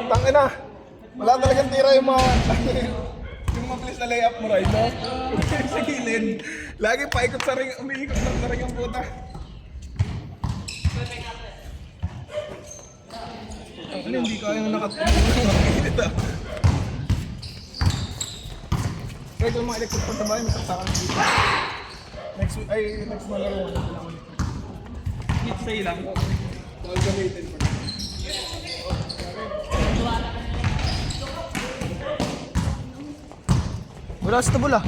Tangina, wala talagang tira yung mga yung mabilis na layup mo, right? No? Sa gilid. Lagi paikot sa ring, umiikot lang sa ring ang puta. Ano, hindi kaya yung nakatulog. Kaya kung mga electric pa sa bahay, may saksakan dito. Next month na rin. Hit sa'yo lang. Tawag gamitin pa. Wala sa tabula.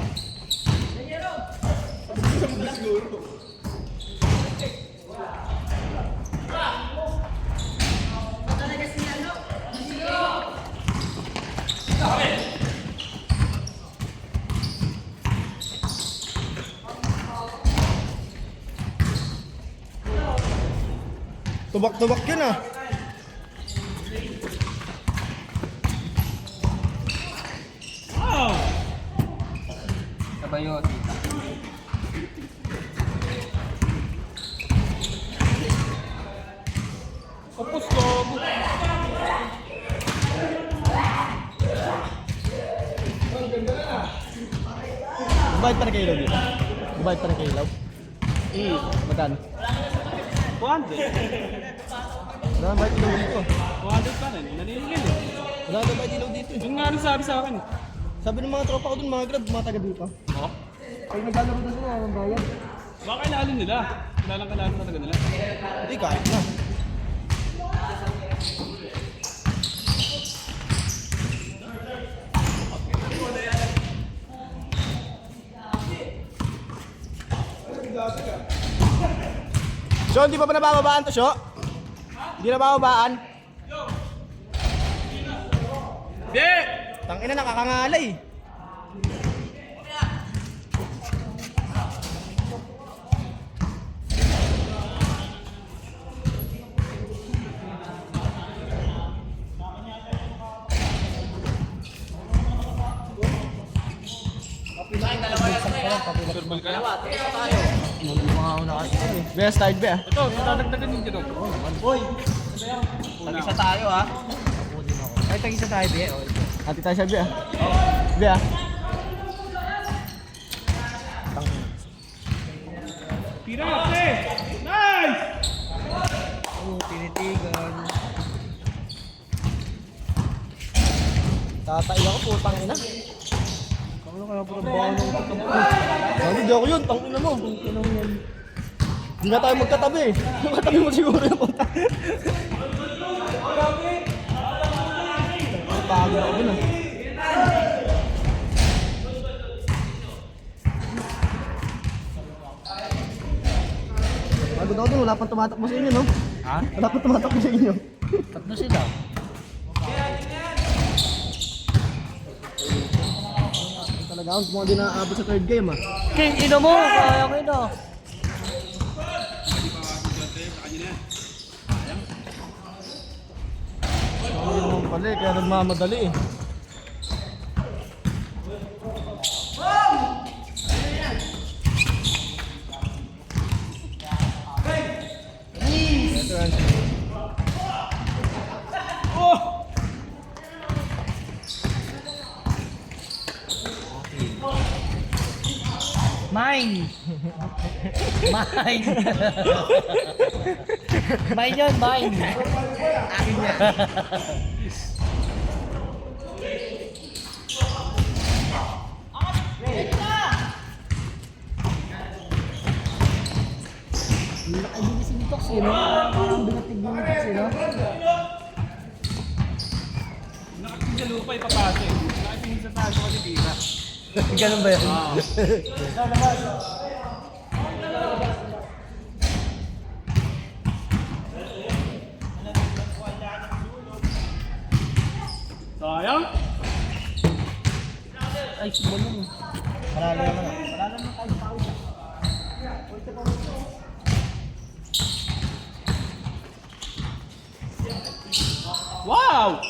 Tubak-tubak yun ah. Sabayot. Kapos ko. Bayad pa rin kayo ilaw dito. Bayad pa rin kayo ilaw. Magkano? 200. Wala nang bayad ilaw dito. 200 pa rin. Naninigil eh. Wala nang bayad ilaw dito eh. Yung nga rin sabi sa akin eh. Sabi ng mga tropa ko dun, mga grab, mga taga dito. Oo. Pag naglalaro doon sila, ang bayad. Baka kailangan nila. Kailangan talaga nila. Hindi, kahit na. So, hindi pa ba nabababaan to, Sho? Hindi nabababaan? Be! Tangina, nakakangalay. Turbal ka na. Best start ba? Ito, tatagdagan yung gano'n. Boy! Tag-isa tayo ha. Ay, tag-isa tayo, Bia. Ati tayo siya, Bia. Bia. Tira, pre! Nice! Tinitigan. Tatay ako, putang ina. Ano kaya puro bawa ng putang ina? Hindi ako yun, tang ina mo. Ina mo yan. Hindi na tayo magkatabi. Magkatabi mo siguro yung puta. Pagod ako dun ah. Pagod ako dun, wala pang tumatakbo sa inyo, no? Ha? Wala pang tumatakbo sa inyo. Tatlo sila. Talaga ako, mga di naaabot sa third game ah. King, ino mo! Kaya ko ino. Ano naman pala eh, kaya nagmamadali eh. Mine! Mine! Mine yun, mine! Akin yan. Nakaibilis yung tox eh, no? Parang binatig yung tox eh, no? Nakating sa lupa, ipapase. Nakating sa tago kasi tira. Ganun ba yun? Sayang? Ay, sumunod. Marami naman ah. Marami naman kahit tao siya. Wow!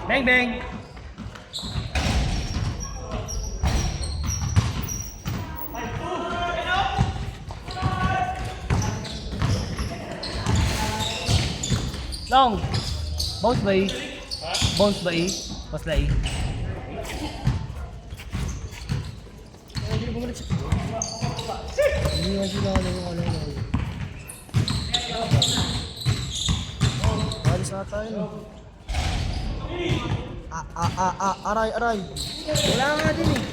Bang bang! Long! Bounce ba eh? Bounce ba eh? Bounce ba eh? Hindi nga sila alam. Alis na tayo. Aray. Wala nga din eh.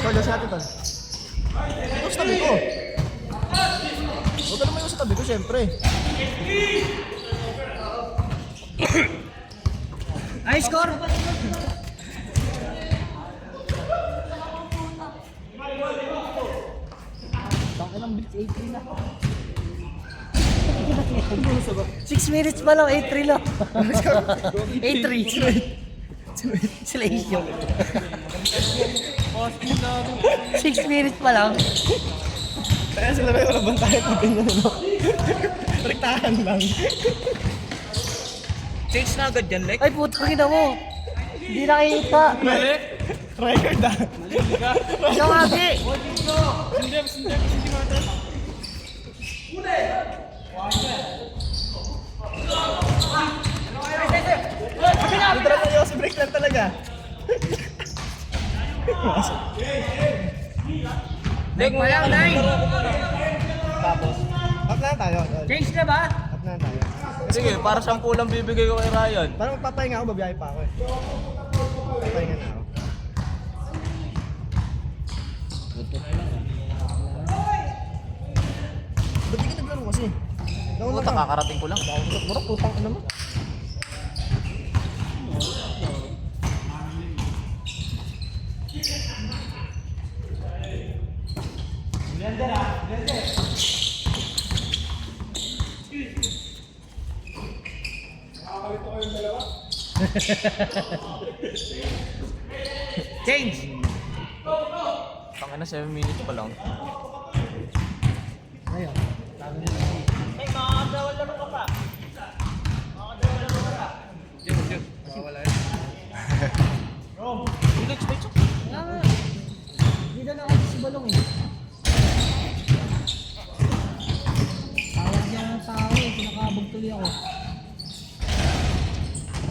Tol, sa atin tol. Ito sa tabi ko. Huwag ka naman yung sa tabi ko, syempre. Ay, score! Tangin ang bilis, 8-3 na. 6 minutes pa lang, 8-3 lang. 8-3. Sila isyo. 6 minutes pa lang. Kaya sila may walang bantayan na ganyan, no? Rektahan lang. Change na agad yan, Lek. Ay, putang ina mo. Hindi nakikita. Lek! Record ah. Ikaw nga, Gi. Hindi mata. Yung trap na yung break lang talaga. Leg mo lang, Nay. Tapos, up na tayo. Tol. Change na ba? Up na tayo. Sige, para 10 lang bibigay ko kay Ryan. Parang magpapahinga ako, babiyahe pa ako eh. Papahinga na ako. Ba't di ka naglaro kasi? Nauna Puta, ka. kakarating ko lang. Murok, putang ano mo. Change. Tangina 7 minutes pa lang. Ayun. Wala nga. Hindi na ako si Balong eh. Tawag niya ng tao eh. Pinakabog tuloy ako.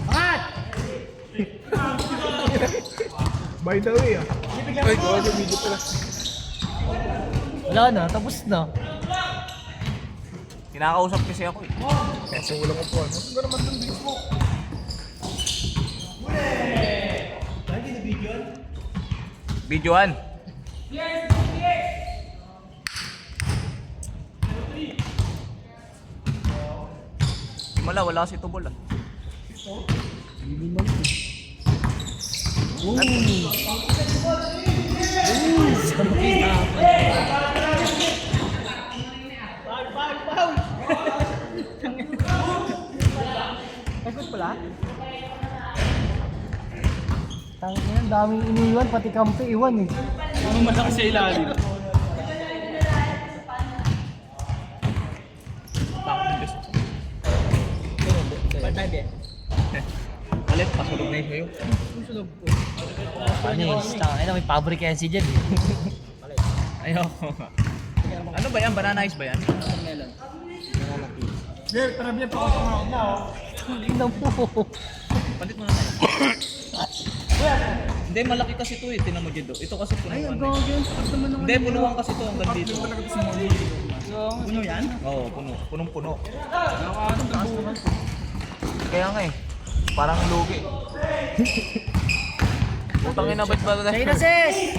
Angat! By the way, ah. Ay, gawa yung video pala. Wala na. Tapos na. Kinakausap kasi ako eh. Kaso walang upuan. Ano ba naman itong bilis mo? Videoan. Wala kasi tubol ah. Pagod pala? Tangin yan, daming iniwan, pati kampe iwan eh. Ano malakas sa ilalim? Alit, pasulog na yun sa'yo. Ano eh, tangin na may fabric kasi dyan eh. Ayoko nga. Ano ba yan? Banana ice ba yan? Tingnan mo. Palit mo na tayo. Hindi, malaki kasi ito eh. Tinan mo dito. Ito kasi punuan. Hindi, punuan kasi ito hanggang dito. Puno yan? Oo, puno. Punong-puno. Kaya nga eh. Parang lugi. Putangin na ba't ba? Say na sis!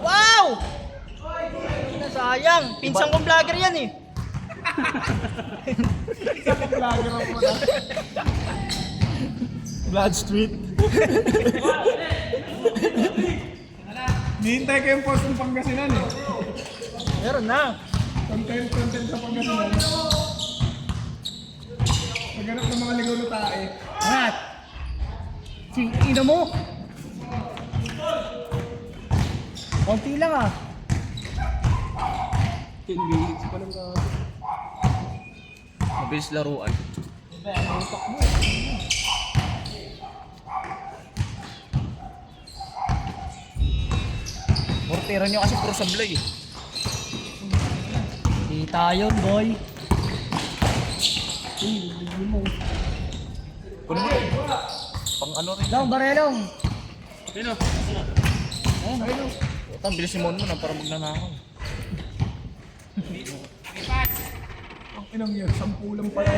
Wow! Sayang! Pinsang kong vlogger yan eh! Blood Street. Nihintay ko yung post ng Pangasinan eh. Meron na! Content sa Pangasinan. Naghanap ng mga Ina mo! Konti lang ah. 10 minutes pa lang ka. Mabilis laruan. Mortero nyo kasi puro sablay eh. Di tayo, boy. Kuno mo. Pang ano rin. Long, barelong. Sino? Ayun, ayun. Ito, bilis si Mon mo na para magnanakaw. Ang inang yan, 10 lang pala.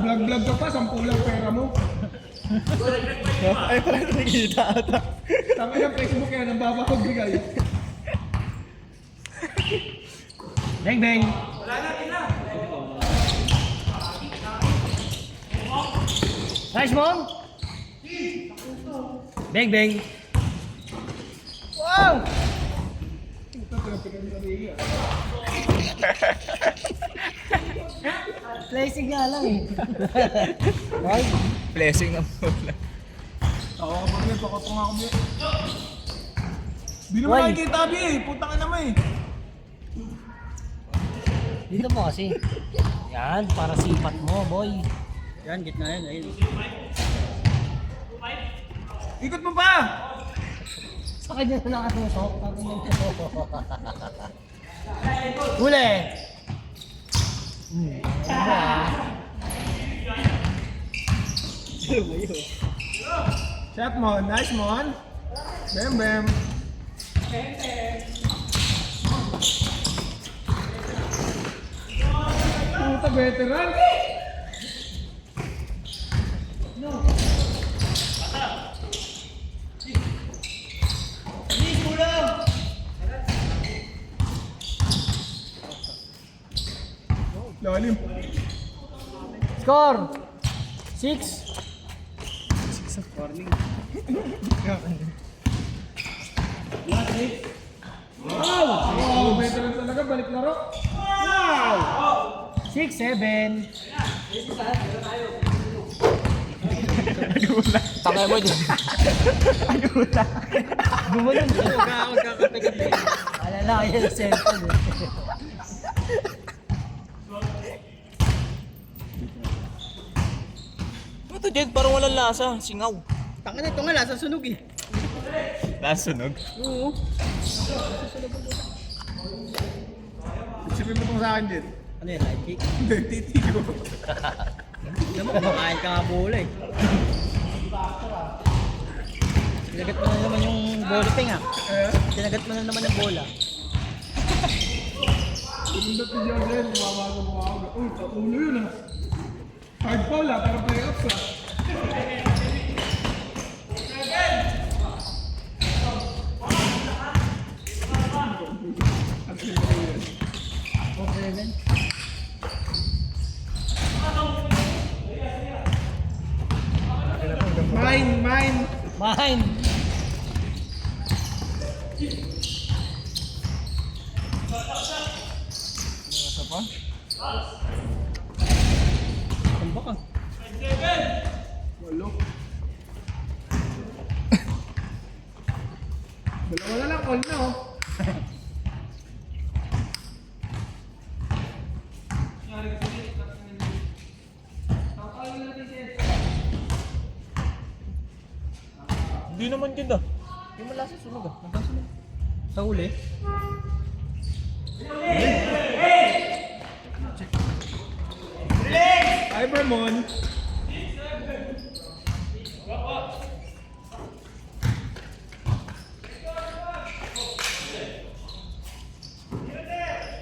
Vlog-vlog ka pa, 10 lang pera mo. Ay, parang nakikita ata. Tama ng Facebook yan, ang baba kong bigay. Bang, bang. Nice, mom. Bang, bang. Wow! Placing nga lang eh. Right? Blessing ng bola. Tawa ka pa rin, pakotong ako bigay. Di naman Why? nakikita, Bi eh. Putang ina mo eh. Dito mo kasi. Yan, para sipat mo, boy. Yan, gitna yan. Ayun. Ikot mo pa! Sa kanya na nakatusok. Huli! Shot mo, nice mon. Bem, bem. Puta, veteran. Lalim. Score! 6. Oh, veteran talaga, balik laro. 6, 7. Tangay mo dyan. Gumanon. Alala ko yan sa cellphone eh. Ano to Jed? Parang walang lasa. Singaw. Taka na ito nga, lasa sunog eh. Nasunog. Oo. Isipin mo itong sa akin din. Ano yan, light kick? Hindi, titigo. Alam mo, kumakain ka nga bola eh. Sinagat mo na naman yung bola, Peng ah. Sinagat mo na naman yung bola. Tumundot ni Jordan, mamago mo ako. Uy, ulo yun ah. Hard foul ah, pero playoffs ah. Okay, Ben. Mine, mine. Mine! Nasa pa? Tamba ka. Walo. Dalawa na lang, all na oh. Hindi naman Jed ah. Hindi mo lasa sunog ah. Sa uli? Ivermon.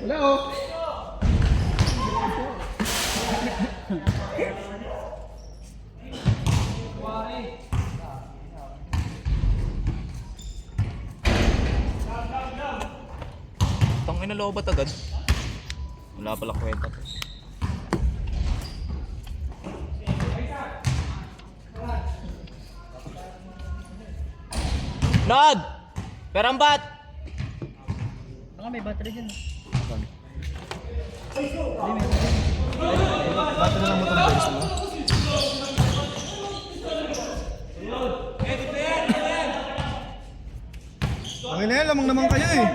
Wala oh. Tangin na lobat agad. Wala palang kwenta to. Nod! Perambat! Baka may battery dyan. Ba't na lang mo itong boys mo? Okay na yan, lamang naman kayo eh.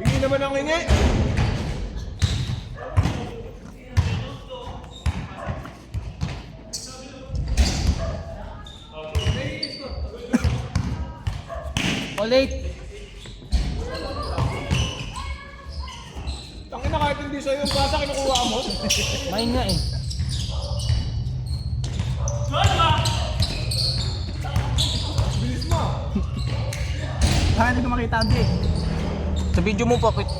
Hindi naman ang hingi. Ulit. Tangin na kahit hindi sa'yo yung basa kinukuha mo. Main nga eh. Bilis mo. Baka hindi ko makita ang eh. Sa video mo pa, Pit.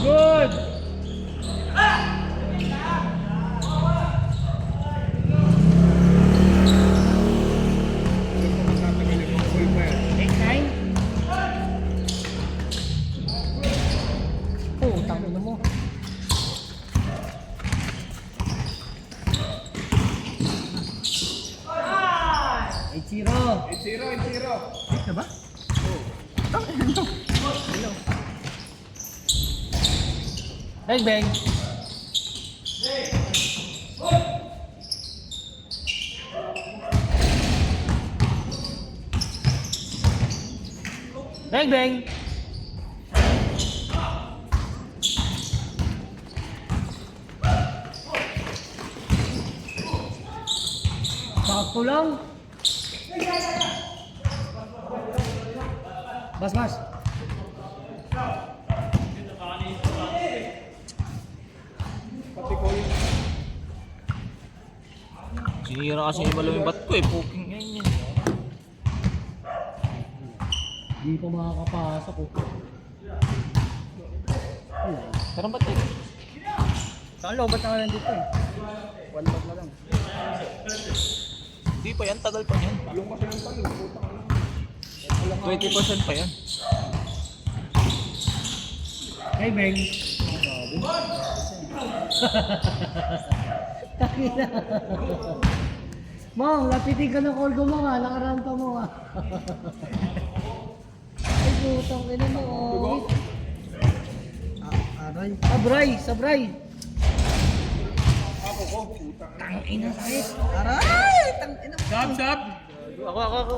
Good! Eight, nine. Oh, tangin mo. Eight, zero. 8-0. Eight na ba? Bang, bang. Bang, bang. Sakto lang. Bas, bas. Pati ko yun. Sinira kasi yung malaming bat ko eh. Poking yan yan. Hindi pa makakapasok oh. Parang ba't eh? Saan lobat na lang dito eh. One back na lang. Hindi pa yan, tagal pa yan. Yung kasi yung pang, putang. 20% pa yan. Hey, Beng. Takina. Mong, lapitin ka ng kolgo mo nga. Nakaranta mo nga. Ay, putang ina mo. Oh. Aray. Sabray, sabray. Ako ko, putang. Tangina, sakit. Aray! Tangina mo. Stop, stop! Ako.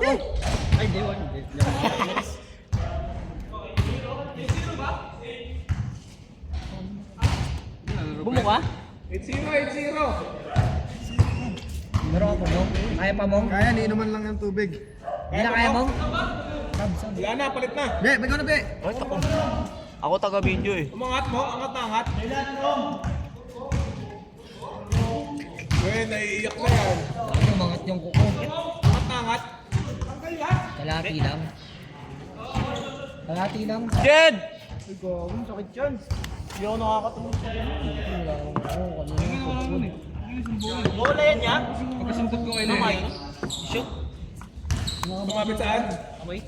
Ay, di one. Bumuka? 8-0. Meron ako, Mong. Kaya pa, Mong? Kaya, niinuman lang ng tubig. Hindi na kaya, Mong? Wala na, palit na. Be, bago na be. Ay, tako. Ako taga video eh. Umangat mo, angat na angat. Well, naiiyak na yan. Ano, mangat yung kuko. Angat na angat. Kalati lang. Kalati lang. Jed! Ay, gawin, sakit yan. Hindi ako nakakatulog sa ganun. Bola yan niya. Pagkasumpot ko kayo na yan. Shoot! Kumapit saan? Kamay?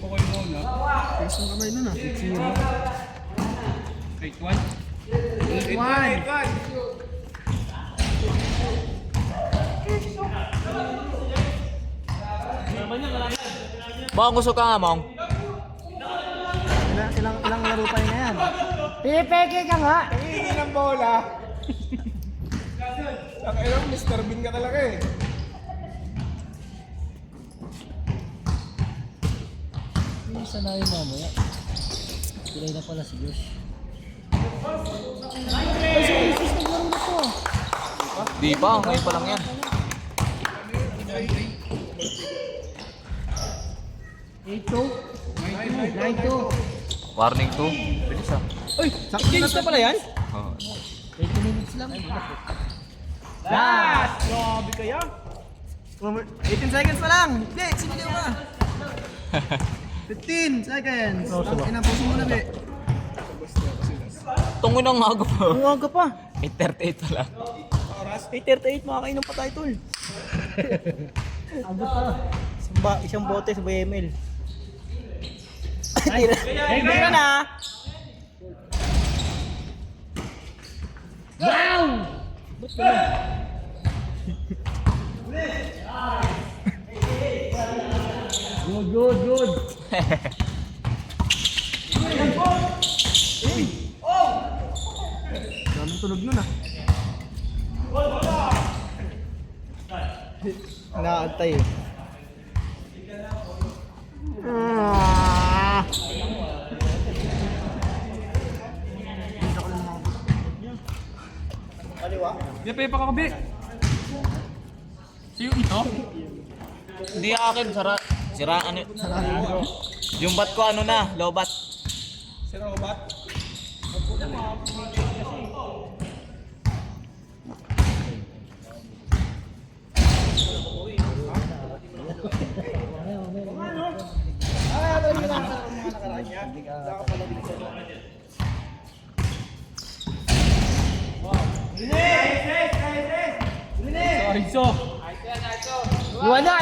Pokoy mo na. Tigas ng kamay nun ah. 8-1. 8-1. Mong, gusto ka nga, Mong? Ilang laro pa yun na yan. Pinipeke ka nga. Hingi ng bola. Ang ilang Mr. Bean ka talaga eh. Hindi sanayin mamaya. Pilay na pala si Josh. Ay, si Jesus naglaro na to. Di pa, ngayon pa lang yan. Ito. 9-2. Warning 2. Bilis ah. Uy, change na pala yan? Oh. 20 minutes lang. Last! Grabe kaya. 18 seconds pa lang. Be, sinigaw ka. 15 seconds. Ang inapuso mo na, be. Tungo ng aga pa. Ang aga pa. 8:38 pa lang. 8:38, makakainom pa tayo tol. Abot pa. Isang bote sa BML. Tira na. Wow! Good. Daming tunog nun ah. Naantay eh. Di pa yung pakakabi. Sa'yo ito? Hindi akin, siraan yun. Yung bat ko ano na, low bat. Sino ba?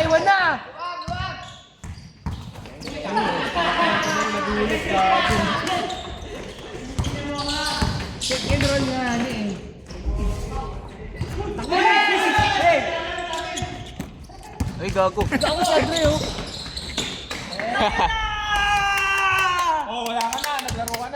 Iwan na! Check and roll nga ano eh. Ay, gago. Ako sa Dre oh.